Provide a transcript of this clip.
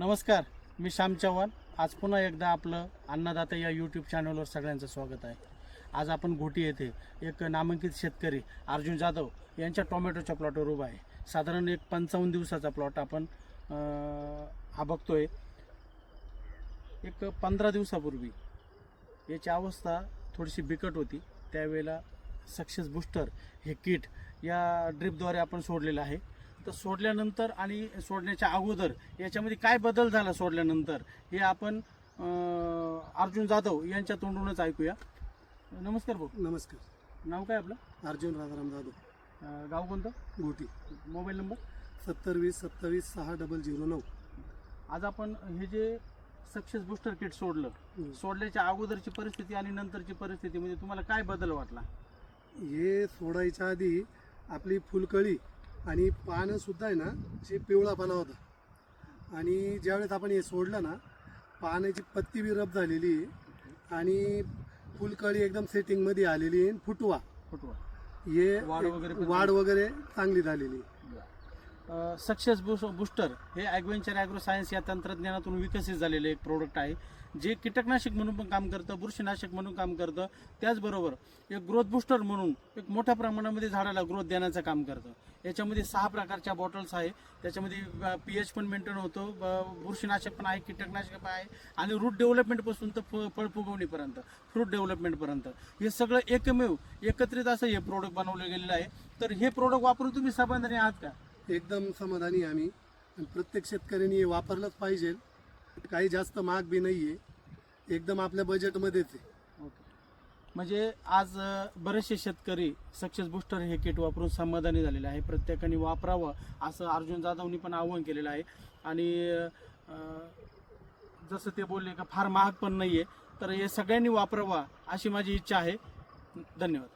नमस्कार, मी श्याम चव्हाण. आज पुन्हा एकदा आपलं अन्नदाता या यूट्यूब चॅनलवर सगळ्यांचं स्वागत आहे. आज आपण घोटी येथे एक नामांकित शेतकरी अर्जुन जाधव यांच्या टोमॅटोच्या प्लॉटवर उभा आहे. साधारण एक 55 दिवसाचा प्लॉट आपण हा बघतोय. एक 15 दिवसापूर्वी याची अवस्था थोडीशी बिकट होती. त्यावेळेला सक्सेस बूस्टर हे किट या ड्रिपद्वारे आपण सोडलेलं आहे. तर सोडल्यानंतर आणि सोडण्याच्या अगोदर याच्यामध्ये काय बदल झाला सोडल्यानंतर हे आपण अर्जुन जाधव यांच्या तोंडूनच ऐकूया. नमस्कार भाऊ. नमस्कार. नाव काय आपलं? अर्जुन राजाराम जाधव. गाव कोणतं? घोटी. Mobile number? 7020272609. आज आपण हे जे सक्सेस बूस्टर किट सोडलं, सोडल्याच्या अगोदरची परिस्थिती आणि नंतरची परिस्थिती म्हणजे तुम्हाला काय बदल वाटला? हे सोडायच्या आधी आपली फुलकळी आणि पानं सुद्धा आहे ना, जे पिवळापणा होता. आणि ज्यावेळेस आपण हे सोडलं ना, पाण्याची पत्ती बी रब झालेली आणि फुलकळी एकदम सेटिंगमध्ये आलेली आहे. फुटवा हे वाढ वगैरे चांगली झालेली. सक्सेस बूस्टर हे ॲग्वेंचर ॲग्रो सायन्स या तंत्रज्ञानातून विकसित झालेले एक प्रोडक्ट आहे, जे कीटकनाशक म्हणून पण काम करतं, बुरशीनाशक म्हणून काम करतं. त्याचबरोबर एक ग्रोथ बूस्टर म्हणून एक मोठ्या प्रमाणामध्ये झाडाला ग्रोथ देण्याचं काम करतं. याच्यामध्ये 6 प्रकारच्या बॉटल्स आहे. त्याच्यामध्ये pH पण मेंटेन होतो, बुरशीनाशक पण आहे, कीटकनाशक पण आहे आणि रूट डेव्हलपमेंटपासून तर फळ फुगवणीपर्यंत, फ्रूट डेव्हलपमेंटपर्यंत हे सगळं एकमेव एकत्रित असं हे प्रोडक्ट बनवलं गेलेलं आहे. तर हे प्रोडक्ट वापरून तुम्ही समाधानी आहात का? एकदम समाधानी आम्ही. आणि प्रत्येक शेतकऱ्यांनी हे वापरलंच पाहिजे. काही जास्त महाग बी नाही आहे, एकदम आपल्या बजेटमध्येच आहे. ओके. म्हणजे आज बरेचसे शेतकरी सक्सेस बूस्टर हे किट वापरून समाधानी झालेले आहे. प्रत्येकाने वापरावं असं अर्जुन जाधवनी पण आवाहन केलेलं आहे. आणि जसं ते बोलले का फार महाग पण नाही आहे, तर हे सगळ्यांनी वापरावं अशी माझी इच्छा आहे. धन्यवाद.